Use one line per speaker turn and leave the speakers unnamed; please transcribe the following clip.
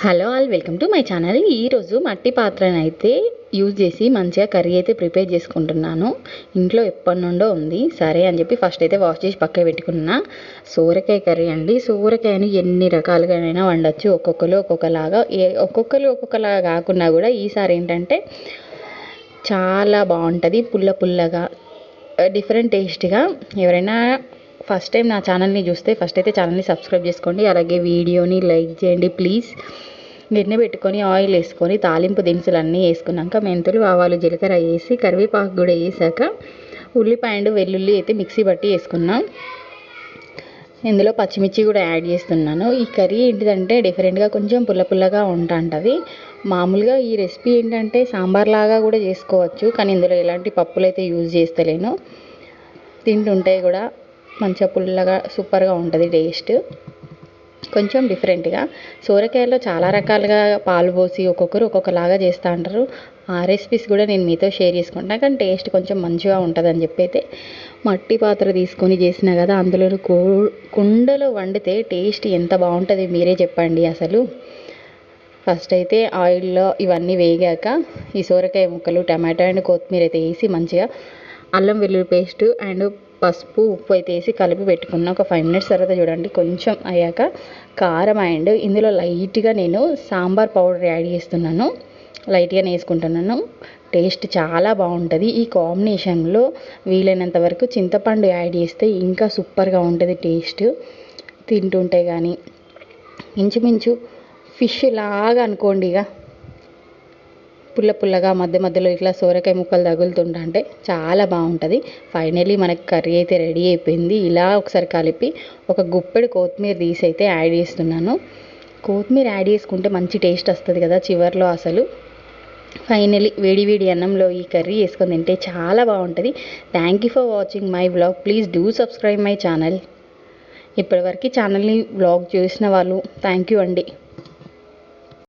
Hello all, welcome to my channel. ఈరోజు మట్టి పాత్రను అయితే యూజ్ చేసి మంచిగా కర్రీ అయితే ప్రిపేర్ చేసుకుంటున్నాను. ఇంట్లో ఎప్పటి నుండో ఉంది, సరే అని చెప్పి ఫస్ట్ అయితే వాష్ చేసి పక్కన పెట్టుకున్నా. సోరకాయ కర్రీ అండి. సోరకాయను ఎన్ని రకాలుగానైనా వండొచ్చు, ఒక్కొక్కరు ఒక్కొక్కలాగా కాకుండా కూడా ఈసారి ఏంటంటే చాలా బాగుంటుంది. పుల్ల పుల్లగా డిఫరెంట్ టేస్ట్గా. ఎవరైనా ఫస్ట్ టైం నా ఛానల్ని చూస్తే ఫస్ట్ అయితే ఛానల్ని సబ్స్క్రైబ్ చేసుకోండి, అలాగే వీడియోని లైక్ చేయండి ప్లీజ్. గిన్నె పెట్టుకొని ఆయిల్ వేసుకొని తాలింపు దినుసులు అన్నీ వేసుకున్నాక మెంతులు, ఆవాలు, జీలకర్ర వేసి కరివేపాకు కూడా వేసాక ఉల్లిపాయ వెల్లుల్లి అయితే మిక్సీ పట్టి వేసుకున్నాం. ఇందులో పచ్చిమిర్చి కూడా యాడ్ చేస్తున్నాను. ఈ కర్రీ ఏంటిదంటే డిఫరెంట్గా కొంచెం పుల్ల పుల్లగా ఉంటుంది. మామూలుగా ఈ రెసిపీ ఏంటంటే సాంబార్ లాగా కూడా చేసుకోవచ్చు, కానీ ఇందులో ఎలాంటి పప్పులు అయితే యూజ్ చేస్తలేను. తింటుంటే కూడా మంచిగా పుల్లగా సూపర్గా ఉంటుంది టేస్ట్, కొంచెం డిఫరెంట్గా. సోరకాయలో చాలా రకాలుగా పాలు పోసి ఒక్కొక్కరు ఒక్కొక్కలాగా చేస్తూ ఉంటారు. ఆ రెసిపీస్ కూడా నేను మీతో షేర్ చేసుకుంటాను, కానీ టేస్ట్ కొంచెం మంచిగా ఉంటుందని చెప్పి అయితే మట్టి పాత్ర తీసుకొని చేసినా కదా. అందులో కుండలో వండితే టేస్ట్ ఎంత బాగుంటుంది మీరే చెప్పండి అసలు. ఫస్ట్ అయితే ఆయిల్లో ఇవన్నీ వేగాక ఈ సోరకాయ ముక్కలు, టమాటో అండ్ కొత్తిమీర అయితే వేసి మంచిగా అల్లం వెల్లుల్లి పేస్ట్ అండ్ పసుపు, ఉప్పు అయితే వేసి కలిపి పెట్టుకున్న ఒక 5 మినిట్స్ తర్వాత చూడండి కొంచెం అయ్యాక కారం అండ్ ఇందులో లైట్గా నేను సాంబార్ పౌడర్ యాడ్ చేస్తున్నాను, లైట్గానే వేసుకుంటున్నాను. టేస్ట్ చాలా బాగుంటుంది. ఈ కాంబినేషన్లో వీలైనంత వరకు చింతపండు యాడ్ చేస్తే ఇంకా సూపర్గా ఉంటుంది టేస్ట్. తింటుంటే కానీ ఇంచుమించు ఫిష్ లాగా అనుకోండి, ఇక పుల్ల పుల్లగా మధ్య మధ్యలో ఇట్లా సోరకాయ ముక్కలు తగులుతుంటే చాలా బాగుంటుంది. ఫైనలీ మనకి కర్రీ అయితే రెడీ అయిపోయింది. ఇలా ఒకసారి కలిపి ఒక గుప్పెడు కొత్తిమీర తీసి అయితే యాడ్ చేస్తున్నాను. కొత్తిమీర యాడ్ చేసుకుంటే మంచి టేస్ట్ వస్తుంది కదా చివర్లో అసలు. ఫైనలీ వేడి వేడి అన్నంలో ఈ కర్రీ వేసుకొని తింటే చాలా బాగుంటుంది. Thank you for watching my vlog. Please do subscribe my channel. ఇప్పటివరకు ఛానల్ని వ్లాగ్ చూసిన వాళ్ళు థ్యాంక్ యూ అండి.